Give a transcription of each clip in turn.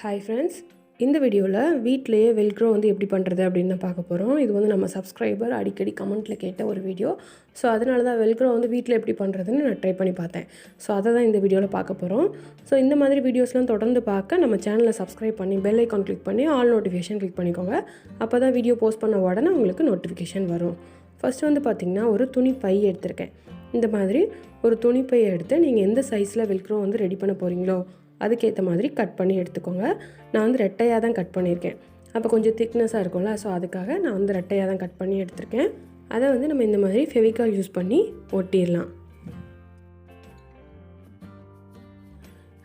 Hi friends, இந்த வீடியோவில் வீட்டிலேயே வெல்க்ரோ வந்து எப்படி பண்ணுறது அப்படின்னு தான் பார்க்க போகிறோம். இது வந்து நம்ம சப்ஸ்கிரைபர் அடிக்கடி கமெண்ட்டில் கேட்ட ஒரு வீடியோ. ஸோ அதனால தான் வெல்க்ரோ வந்து வீட்டில் எப்படி பண்ணுறதுன்னு நான் ட்ரை பண்ணி பார்த்தேன். ஸோ அதை தான் இந்த வீடியோவில் பார்க்க போகிறோம். ஸோ இந்த மாதிரி வீடியோஸ்லாம் தொடர்ந்து பார்க்க நம்ம சேனலை சப்ஸ்கிரைப் பண்ணி பெல் ஐக்கான் கிளிக் பண்ணி ஆல் நோட்டிஃபிகேஷன் கிளிக் பண்ணிக்கோங்க. அப்போ தான் வீடியோ போஸ்ட் பண்ண உடனே உங்களுக்கு நோட்டிஃபிகேஷன் வரும். ஃபஸ்ட்டு வந்து பார்த்திங்கன்னா ஒரு துணி பை எடுத்திருக்கேன். இந்த மாதிரி ஒரு துணி பையை எடுத்து நீங்கள் எந்த சைஸில் வெல்க்ரோ வந்து ரெடி பண்ண போகிறீங்களோ அதுக்கேற்ற மாதிரி கட் பண்ணி எடுத்துக்கோங்க. நான் வந்து ரெட்டையாக தான் கட் பண்ணியிருக்கேன். அப்போ கொஞ்சம் திக்னஸாக இருக்கும்ல, ஸோ அதுக்காக நான் வந்து ரெட்டையாக தான் கட் பண்ணி எடுத்திருக்கேன். அதை வந்து நம்ம இந்த மாதிரி ஃபெவிகால் யூஸ் பண்ணி ஒட்டிடலாம்.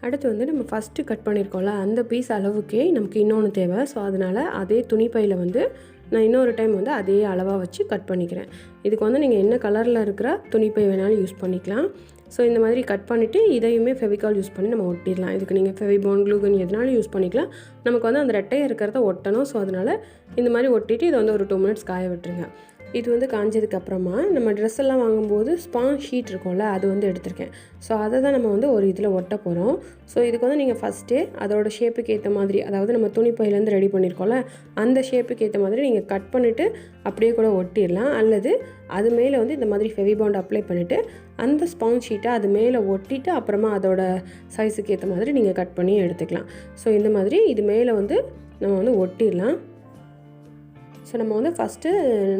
அடுத்து வந்து நம்ம ஃபஸ்ட்டு கட் பண்ணியிருக்கோம்ல அந்த பீஸ் அளவுக்கே நமக்கு இன்னொன்று தேவை. ஸோ அதனால் அதே துணிப்பையில் வந்து நான் இன்னொரு டைம் வந்து அதே அளவாக வச்சு கட் பண்ணிக்கிறேன். இதுக்கு வந்து நீங்கள் என்ன கலரில் இருக்கிற துணிப்பை வேணாலும் யூஸ் பண்ணிக்கலாம். ஸோ இந்த மாதிரி கட் பண்ணிவிட்டு இதையுமே ஃபெவிகால் யூஸ் பண்ணி நம்ம ஒட்டிடலாம். இதுக்கு நீங்கள் ஃபெவிபான், க்ளூகன் எதுனாலும் யூஸ் பண்ணிக்கலாம். நமக்கு வந்து அந்த ரெட்டையாக இருக்கிறத ஒட்டணும். ஸோ அதனால் இந்த மாதிரி ஒட்டிட்டு இதை வந்து ஒரு 2 மினிட்ஸ் காய விட்டுருங்க. இது வந்து காஞ்சதுக்கப்புறமா நம்ம ட்ரெஸ் எல்லாம் வாங்கும்போது ஸ்பாஞ்ச் ஷீட் இருக்கும்ல, அது வந்து எடுத்திருக்கேன். ஸோ அதை தான் நம்ம வந்து ஒரு இதில் ஒட்ட போகிறோம். ஸோ இதுக்கு வந்து நீங்கள் ஃபஸ்ட்டே அதோட ஷேப்புக்கு ஏற்ற மாதிரி, அதாவது நம்ம துணிப்பையிலேருந்து ரெடி பண்ணியிருக்கோம்ல அந்த ஷேப்புக்கு ஏற்ற மாதிரி நீங்கள் கட் பண்ணிவிட்டு அப்படியே கூட ஒட்டிடலாம். அல்லது அது மேலே வந்து இந்த மாதிரி ஃபெவிபாண்ட் அப்ளை பண்ணிவிட்டு அந்த ஸ்பாஞ்ச் ஷீட்டை அது மேலே ஒட்டிட்டு அப்புறமா அதோட சைஸுக்கு ஏற்ற மாதிரி நீங்கள் கட் பண்ணி எடுத்துக்கலாம். ஸோ இந்த மாதிரி இது மேலே வந்து நம்ம வந்து ஒட்டிடலாம். ஸோ நம்ம வந்து ஃபஸ்ட்டு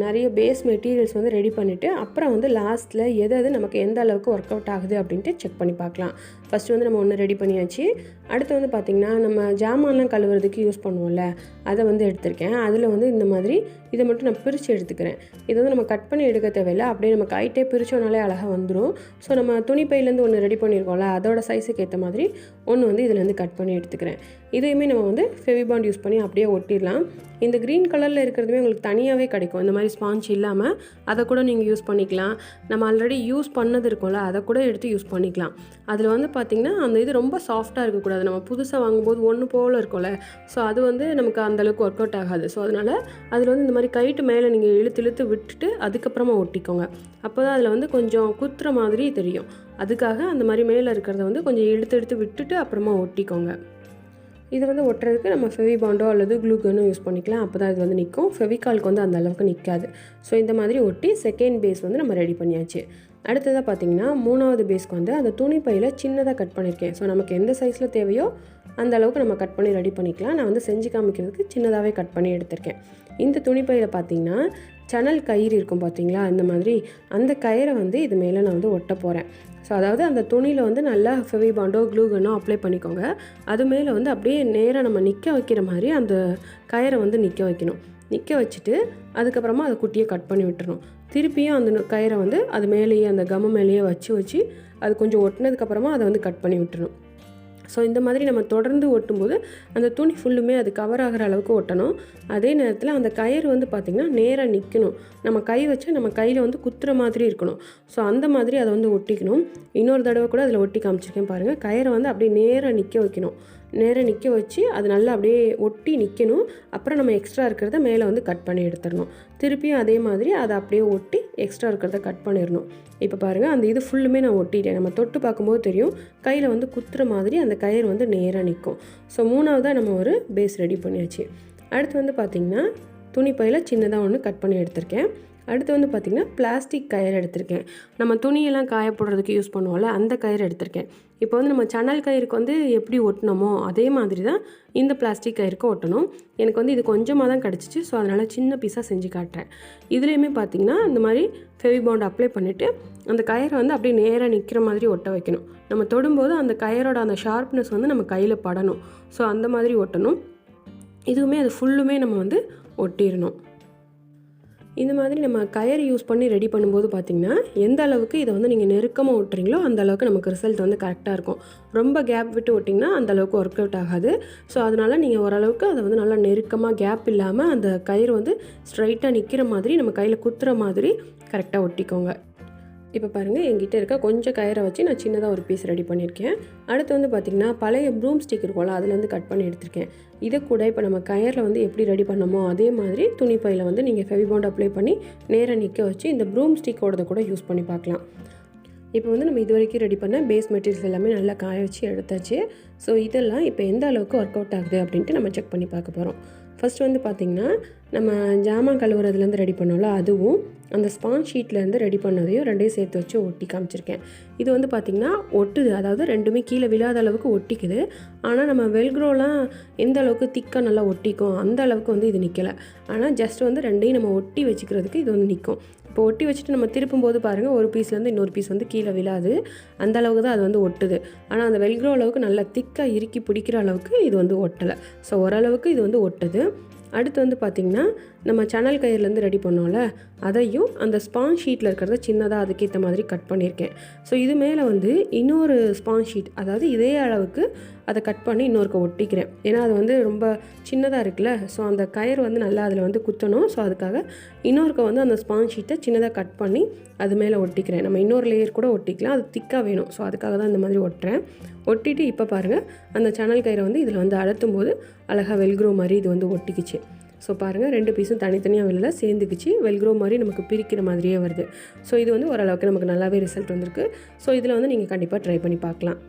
நிறைய பேஸ் மெட்டீரியல்ஸ் வந்து ரெடி பண்ணிவிட்டு அப்புறம் வந்து லாஸ்ட்டில் எது நமக்கு எந்த அளவுக்கு ஒர்க் அவுட் ஆகுது அப்படின்ட்டு செக் பண்ணி பார்க்கலாம். ஃபஸ்ட்டு வந்து நம்ம ஒன்று ரெடி பண்ணியாச்சு. அடுத்து வந்து பார்த்திங்கன்னா நம்ம ஜாமான்லாம் கழுவுறதுக்கு யூஸ் பண்ணுவோம்ல, அதை வந்து எடுத்திருக்கேன். அதில் வந்து இந்த மாதிரி இதை மட்டும் நான் பிரித்து எடுத்துக்கிறேன். இது வந்து நம்ம கட் பண்ணி எடுக்க தேவையில்லை, அப்படியே நம்ம கைட்டே பிரித்தோனாலே அழகாக வந்துடும். ஸோ நம்ம துணிப்பையிலேருந்து ஒன்று ரெடி பண்ணியிருக்கோம்ல அதோட சைஸுக்கு ஏற்ற மாதிரி ஒன்று வந்து இதுலேருந்து கட் பண்ணி எடுத்துக்கிறேன். இதையுமே நம்ம வந்து ஃபெவிபாண்ட் யூஸ் பண்ணி அப்படியே ஒட்டிடலாம். இந்த க்ரீன் கலரில் இருக்கிறதுமே உங்களுக்கு தனியாகவே கிடைக்கும். இந்த மாதிரி ஸ்பாஞ்ச் இல்லாமல் அதை கூட நீங்கள் யூஸ் பண்ணிக்கலாம். நம்ம ஆல்ரெடி யூஸ் பண்ணது இருக்கும்ல அதை கூட எடுத்து யூஸ் பண்ணிக்கலாம். அதில் வந்து பார்த்திங்கன்னா அந்த இது ரொம்ப சாஃப்டாக இருக்கக்கூடாது. நம்ம புதுசாக வாங்கும்போது ஒன்று போல் இருக்கும்ல, ஸோ அது வந்து நமக்கு அந்தளவுக்கு ஒர்க் அவுட் ஆகாது. ஸோ அதனால் அதில் வந்து இந்த மாதிரி கைட்டு மேலே நீங்கள் இழுத்து விட்டுட்டு அதுக்கப்புறமா ஒட்டிக்கோங்க. அப்போ தான் அதில் வந்து கொஞ்சம் குத்துற மாதிரி தெரியும். அதுக்காக அந்த மாதிரி மேலே இருக்கிறத வந்து கொஞ்சம் இழுத்து விட்டுட்டு அப்புறமா ஒட்டிக்கோங்க. இது வந்து ஒட்டுறதுக்கு நம்ம ஃபெவிபாண்டோ அல்லது க்ளூகனோ யூஸ் பண்ணிக்கலாம். அப்போ தான் இது வந்து நிற்கும். ஃபெவிகாலுக்கு வந்து அந்த அளவுக்கு நிற்காது. ஸோ இந்த மாதிரி ஒட்டி செகண்ட் பேஸ் வந்து நம்ம ரெடி பண்ணியாச்சு. அடுத்ததாக பார்த்திங்கன்னா 3வது பேஸ்க்கு வந்து அந்த துணிப்பையில் சின்னதாக கட் பண்ணியிருக்கேன். ஸோ நமக்கு எந்த சைஸில் தேவையோ அந்த அளவுக்கு நம்ம கட் பண்ணி ரெடி பண்ணிக்கலாம். நான் வந்து செஞ்சு காமிக்கிறதுக்கு சின்னதாகவே கட் பண்ணி எடுத்திருக்கேன். இந்த துணிப்பையில் பார்த்திங்கன்னா சணல் கயிறு இருக்கும் பார்த்திங்களா, இந்த மாதிரி அந்த கயிறை வந்து இது மேலே நான் வந்து ஒட்ட போகிறேன். ஸோ அதாவது அந்த துணியில் வந்து நல்லா ஃபெவிபாண்டோ க்ளூகனோ அப்ளை பண்ணிக்கோங்க. அது மேலே வந்து அப்படியே நேராக நம்ம நிற்க வைக்கிற மாதிரி அந்த கயிறை வந்து நிற்க வைக்கணும். நிற்க வச்சுட்டு அதுக்கப்புறமா அதை குட்டியை கட் பண்ணி விட்டுறணும். திருப்பியும் அந்த கயிறை வந்து அது மேலேயே அந்த கம்மு மேலேயே வச்சு அது கொஞ்சம் ஒட்டினதுக்கப்புறமா அதை வந்து கட் பண்ணி விட்டுறணும். ஸோ இந்த மாதிரி நம்ம தொடர்ந்து ஒட்டும்போது அந்த துணி ஃபுல்லுமே அது கவர் ஆகிற அளவுக்கு ஒட்டணும். அதே நேரத்தில் அந்த கயிறு வந்து பார்த்திங்கன்னா நேராக நிற்கணும். நம்ம கை வச்சு நம்ம கையில் வந்து குத்துற மாதிரி இருக்கணும். ஸோ அந்த மாதிரி அதை வந்து ஒட்டிக்கணும். இன்னொரு தடவை கூட அதில் ஒட்டி காமிச்சிருக்கேன் பாருங்கள். கயிறை வந்து அப்படியே நேராக நிற்க வைக்கணும். நேராக நிற்க வச்சு அது நல்லா அப்படியே ஒட்டி நிற்கணும். அப்புறம் நம்ம எக்ஸ்ட்ரா இருக்கிறத மேலே வந்து கட் பண்ணி எடுத்துடணும். திருப்பியும் அதே மாதிரி அதை அப்படியே ஒட்டி எக்ஸ்ட்ரா இருக்கிறத கட் பண்ணிடணும். இப்போ பாருங்கள், அந்த இது ஃபுல்லுமே நான் ஒட்டிட்டேன். நம்ம தொட்டு பார்க்கும்போது தெரியும் கையில் வந்து குத்துற மாதிரி அந்த கயிறு வந்து நேராக நிற்கும். ஸோ 3வதாக நம்ம ஒரு பேஸ் ரெடி பண்ணியாச்சு. அடுத்து வந்து பார்த்திங்கன்னா துணிப்பையில் சின்னதாக ஒன்று கட் பண்ணி எடுத்திருக்கேன். அடுத்து வந்து பார்த்திங்கன்னா பிளாஸ்டிக் கயிறு எடுத்திருக்கேன். நம்ம துணியெல்லாம் காய போடுறதுக்கு யூஸ் பண்ணுவோம்ல அந்த கயிறு எடுத்திருக்கேன். இப்போ வந்து நம்ம சணல் கயிறுக்கு வந்து எப்படி ஒட்டினோமோ அதே மாதிரி தான் இந்த பிளாஸ்டிக் கயிறுக்கு ஒட்டணும். எனக்கு வந்து இது கொஞ்சமாக தான் கிடச்சிச்சு. ஸோ அதனால் சின்ன பீஸாக செஞ்சு காட்டுறேன். இதுலேயுமே பார்த்திங்கன்னா இந்த மாதிரி ஃபெவிபாண்ட் அப்ளை பண்ணிவிட்டு அந்த கயிறை வந்து அப்படியே நேராக நிற்கிற மாதிரி ஒட்ட வைக்கணும். நம்ம தொடும்போது அந்த கயிறோட அந்த ஷார்ப்னஸ் வந்து நம்ம கையில் படணும். ஸோ அந்த மாதிரி ஒட்டணும். இதுவுமே அது ஃபுல்லுமே நம்ம வந்து ஒட்டிடணும். இந்த மாதிரி நம்ம கயிறு யூஸ் பண்ணி ரெடி பண்ணும்போது பார்த்திங்கன்னா எந்த அளவுக்கு இதை வந்து நீங்கள் நெருக்கமாக ஒட்டுறீங்களோ அந்த அளவுக்கு நமக்கு ரிசல்ட் வந்து கரெக்டாக இருக்கும். ரொம்ப கேப் விட்டு ஒட்டிங்கன்னா அந்த அளவுக்கு ஒர்க் அவுட் ஆகாது. ஸோ அதனால் நீங்கள் ஓரளவுக்கு அதை வந்து நல்லா நெருக்கமாக கேப் இல்லாமல் அந்த கயிறு வந்து ஸ்ட்ரைட்டாக நிற்கிற மாதிரி நம்ம கையில் குத்துற மாதிரி கரெக்டாக ஒட்டிக்கோங்க. இப்போ பாருங்கள், என்கிட்ட இருக்க கொஞ்சம் கயிறை வச்சு நான் சின்னதாக ஒரு பீஸ் ரெடி பண்ணியிருக்கேன். அடுத்து வந்து பார்த்திங்கன்னா பழைய ப்ரூம் ஸ்டிக் இருக்கும்ல அதுலேருந்து கட் பண்ணி எடுத்திருக்கேன். இதை கூட இப்போ நம்ம கயிறில் வந்து எப்படி ரெடி பண்ணமோ அதே மாதிரி துணிப்பையில் வந்து நீங்கள் ஃபெவிபாண்ட் அப்ளை பண்ணி நேராக நிற்க வச்சு இந்த ப்ரூம் ஸ்டிக்கோடதை கூட யூஸ் பண்ணி பார்க்கலாம். இப்போ வந்து நம்ம இது வரைக்கும் ரெடி பண்ண பேஸ் மெட்டீரியல்ஸ் எல்லாமே நல்லா காய வச்சு எடுத்தாச்சு. ஸோ இதெல்லாம் இப்போ எந்த அளவுக்கு ஒர்க் அவுட் ஆகுது அப்படின்ட்டு நம்ம செக் பண்ணி பார்க்க போகிறோம். ஃபஸ்ட் வந்து பார்த்திங்கன்னா நம்ம ஜாமான் கழுவுறதுலேருந்து ரெடி பண்ணோம்ல, அதுவும் அந்த ஸ்பாஞ்ச் ஷீட்லேருந்து ரெடி பண்ணதையும் ரெண்டையும் சேர்த்து வச்சு ஒட்டி காமிச்சிருக்கேன். இது வந்து பார்த்திங்கன்னா ஒட்டுது, அதாவது ரெண்டுமே கீழே விழாத அளவுக்கு ஒட்டிக்குது. ஆனால் நம்ம வெல்க்ரோலாம் எந்த அளவுக்கு திக்காக நல்லா ஒட்டிக்கும் அந்த அளவுக்கு வந்து இது நிற்கலை. ஆனால் ஜஸ்ட் வந்து ரெண்டையும் நம்ம ஒட்டி வச்சுக்கிறதுக்கு இது வந்து நிற்கும். இப்போ ஒட்டி வச்சுட்டு நம்ம திருப்பும்போது பாருங்கள், ஒரு பீஸ்லேருந்து இன்னொரு பீஸ் வந்து கீழே விழாது, அந்த அளவுக்கு தான் அது வந்து ஒட்டுது. ஆனால் அந்த வெல்க்ரோ அளவுக்கு நல்லா திக்காக இறுக்கி பிடிக்கிற அளவுக்கு இது வந்து ஒட்டலை. ஸோ ஓரளவுக்கு இது வந்து ஒட்டுது. அடுத்து வந்து பார்த்திங்கன்னா நம்ம சணல் கயிறுலேருந்து ரெடி பண்ணோம்ல, அதையும் அந்த ஸ்பாஞ்ச் ஷீட்டில் இருக்கிறத சின்னதாக அதுக்கேற்ற மாதிரி கட் பண்ணியிருக்கேன். ஸோ இது மேலே வந்து இன்னொரு ஸ்பாஞ்ச் ஷீட், அதாவது இதே அளவுக்கு அதை கட் பண்ணி இன்னொருக்க ஒட்டிக்கிறேன். ஏன்னா அது வந்து ரொம்ப சின்னதாக இருக்குல்ல, ஸோ அந்த கயிறு வந்து நல்லா அதில் வந்து குத்தணும். ஸோ அதுக்காக இன்னொருக்க வந்து அந்த ஸ்பாஞ்ச் ஷீட்டை சின்னதாக கட் பண்ணி அது மேலே ஒட்டிக்கிறேன். நம்ம இன்னொரு லேயர் கூட ஒட்டிக்கலாம், அது திக்காக வேணும். ஸோ அதுக்காக தான் இந்த மாதிரி ஒட்டுறேன். ஒட்டிட்டு இப்போ பாருங்கள், அந்த சணல் கயிறை வந்து இதில் வந்து அழுத்தும் போது அழகாக வெல்க்ரோ மாதிரி இது வந்து ஒட்டிக்கிச்சு. ஸோ பாருங்கள், ரெண்டு பீஸும் தனித்தனியாக வெளில சேர்ந்துக்குச்சு, வெல்க்ரோ மாதிரி நமக்கு பிரிக்கிற மாதிரியே வருது. ஸோ இது வந்து ஓரளவுக்கு நமக்கு நல்லாவே ரிசல்ட் வந்திருக்கு. ஸோ இதில் வந்து நீங்கள் கண்டிப்பாக ட்ரை பண்ணி பார்க்கலாம்.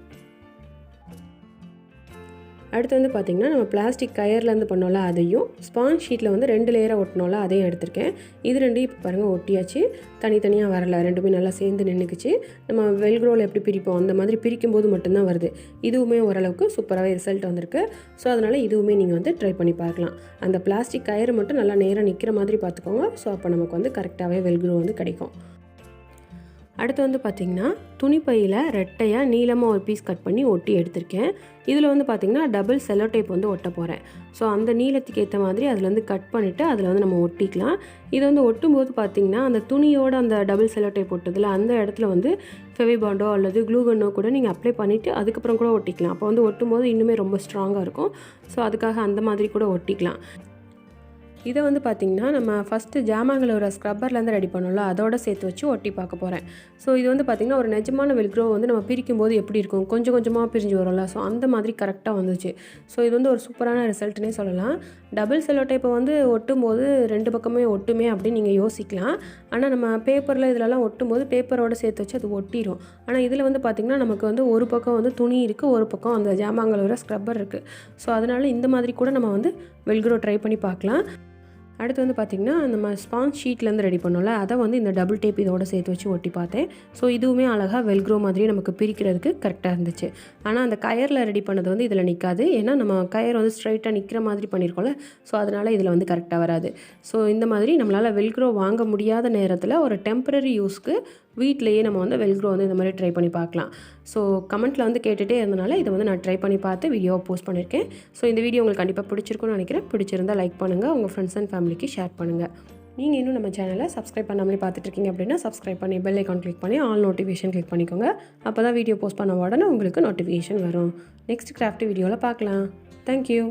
அடுத்து வந்து பார்த்திங்கன்னா நம்ம பிளாஸ்டிக் கயர்லேருந்து பண்ணோம்ல, அதையும் ஸ்பாஞ்ச் ஷீட்டில் வந்து 2 லேயராக ஒட்டினோம்ல, அதையும் எடுத்திருக்கேன். இது ரெண்டையும் இப்போ பாருங்கள் ஒட்டியாச்சு, தனித்தனியாக வரல, ரெண்டுமே நல்லா சேர்ந்து நின்றுக்குச்சு. நம்ம வெல்க்ரோவில் எப்படி பிரிப்போம் அந்த மாதிரி பிரிக்கும் போது மட்டும்தான் வருது. இதுவுமே ஓரளவுக்கு சூப்பராகவே ரிசல்ட் வந்திருக்கு. ஸோ அதனால் இதுவுமே நீங்கள் வந்து ட்ரை பண்ணி பார்க்கலாம். அந்த பிளாஸ்டிக் கயிறு மட்டும் நல்லா நேராக நிற்கிற மாதிரி பார்த்துக்கோங்க. ஸோ அப்போ நமக்கு வந்து கரெக்டாகவே வெல்க்ரோ வந்து கிடைக்கும். அடுத்து வந்து பார்த்திங்கன்னா துணிப்பையில் ரெட்டையாக நீளமாக ஒரு பீஸ் கட் பண்ணி ஒட்டி எடுத்திருக்கேன். இதில் வந்து பார்த்திங்கன்னா டபுள் செல்லோ டேப் வந்து ஒட்ட போகிறேன். ஸோ அந்த நீளத்துக்கு ஏற்ற மாதிரி அதில் வந்து கட் பண்ணிவிட்டு அதில் வந்து நம்ம ஒட்டிக்கலாம். இது வந்து ஒட்டும்போது பார்த்திங்கன்னா அந்த துணியோட அந்த டபுள் செல்லோ டேப் ஒட்டுதில் அந்த இடத்துல வந்து ஃபெவிபாண்டோ அல்லது க்ளூகன்னோ கூட நீங்கள் அப்ளை பண்ணிவிட்டு அதுக்கப்புறம் கூட ஒட்டிக்கலாம். அப்போ வந்து ஒட்டும்போது இன்னுமே ரொம்ப ஸ்ட்ராங்காக இருக்கும். ஸோ அதுக்காக அந்த மாதிரி கூட ஒட்டிக்கலாம். இதை வந்து பார்த்திங்கன்னா நம்ம ஃபஸ்ட்டு ஜாமான்களை ஒரு ஸ்க்ரப்பர்லேருந்து ரெடி பண்ணோம்ல, அதோட சேர்த்து வச்சு ஒட்டி பார்க்க போகிறேன். ஸோ இது வந்து பார்த்திங்கன்னா ஒரு நிஜமான வெல்க்ரோ வந்து நம்ம பிரிக்கும் போது எப்படி இருக்கும், கொஞ்சம் கொஞ்சமாக பிரிஞ்சு வரும்ல, ஸோ அந்த மாதிரி கரெக்டாக வந்துச்சு. ஸோ இது வந்து ஒரு சூப்பரான ரிசல்ட்னே சொல்லலாம். டபுள் செல்லோ டேப்பை வந்து ஒட்டும்போது 2 பக்கமே ஒட்டுமே அப்படின்னு நீங்கள் யோசிக்கலாம். ஆனால் நம்ம பேப்பரில் இதிலலாம் ஒட்டும்போது பேப்பரோடு சேர்த்து வச்சு அது ஒட்டிடும். ஆனால் இதில் வந்து பார்த்திங்கன்னா நமக்கு வந்து ஒரு பக்கம் வந்து துணி இருக்குது, ஒரு பக்கம் அந்த ஜாமான்களோட ஸ்க்ரப்பர் இருக்குது. ஸோ அதனால் இந்த மாதிரி கூட நம்ம வந்து வெல்க்ரோ ட்ரை பண்ணி பார்க்கலாம். அடுத்து வந்து பார்த்திங்கன்னா நம்ம ஸ்பாஞ்ச் ஷீட்லேருந்து ரெடி பண்ணோம்ல, அதை வந்து இந்த டபுள் டேப் இதோடு சேர்த்து வச்சு ஒட்டி பார்த்தேன். ஸோ இதுவுமே அழகாக வெல்க்ரோ மாதிரி நமக்கு பிரிக்கிறதுக்கு கரெக்டாக இருந்துச்சு. ஆனால் அந்த கயரில் ரெடி பண்ணது வந்து இதில் நிற்காது. ஏன்னா நம்ம கயர் வந்து ஸ்ட்ரைட்டாக நிற்கிற மாதிரி பண்ணியிருக்கோம்ல, ஸோ அதனால் இதில் வந்து கரெக்டாக வராது. ஸோ இந்த மாதிரி நம்மளால் வெல்க்ரோ வாங்க முடியாத நேரத்தில் ஒரு டெம்பரரி யூஸ்க்கு வீட்டிலையே நம்ம வந்து வெல்க்ரோ வந்து இந்த மாதிரி ட்ரை பண்ணி பார்க்கலாம். ஸோ கமெண்ட்டில் வந்து கேட்டுகிட்டே இருந்தனால இதை வந்து நான் ட்ரை பண்ணி பார்த்து வீடியோவை போஸ்ட் பண்ணியிருக்கேன். ஸோ இந்த வீடியோ உங்களுக்கு கண்டிப்பாக பிடிச்சிருக்குன்னு நினைக்கிறேன். பிடிச்சிருந்தால் லைக் பண்ணுங்கள், உங்கள் ஃப்ரெண்ட்ஸ் அண்ட் ஃபேமிலிக்கு ஷேர் பண்ணுங்கள். நீங்கள் இன்னும் நம்ம சேனலை சப்ஸ்கிரைப் பண்ணாமலே பார்த்துட்ருக்கீங்க அப்படின்னா சப்ஸ்கிரைப் பண்ணி பெல் ஐக்கான் கிளிக் பண்ணி ஆல் நோட்டிஃபிகேஷன் கிளிக் பண்ணிக்கோங்க. அப்போ தான் வீடியோ போஸ்ட் பண்ண உடனே உங்களுக்கு நோட்டிஃபிகேஷன் வரும். நெக்ஸ்ட் கிராஃப்ட் வீடியோவில் பார்க்கலாம். தேங்க்யூ.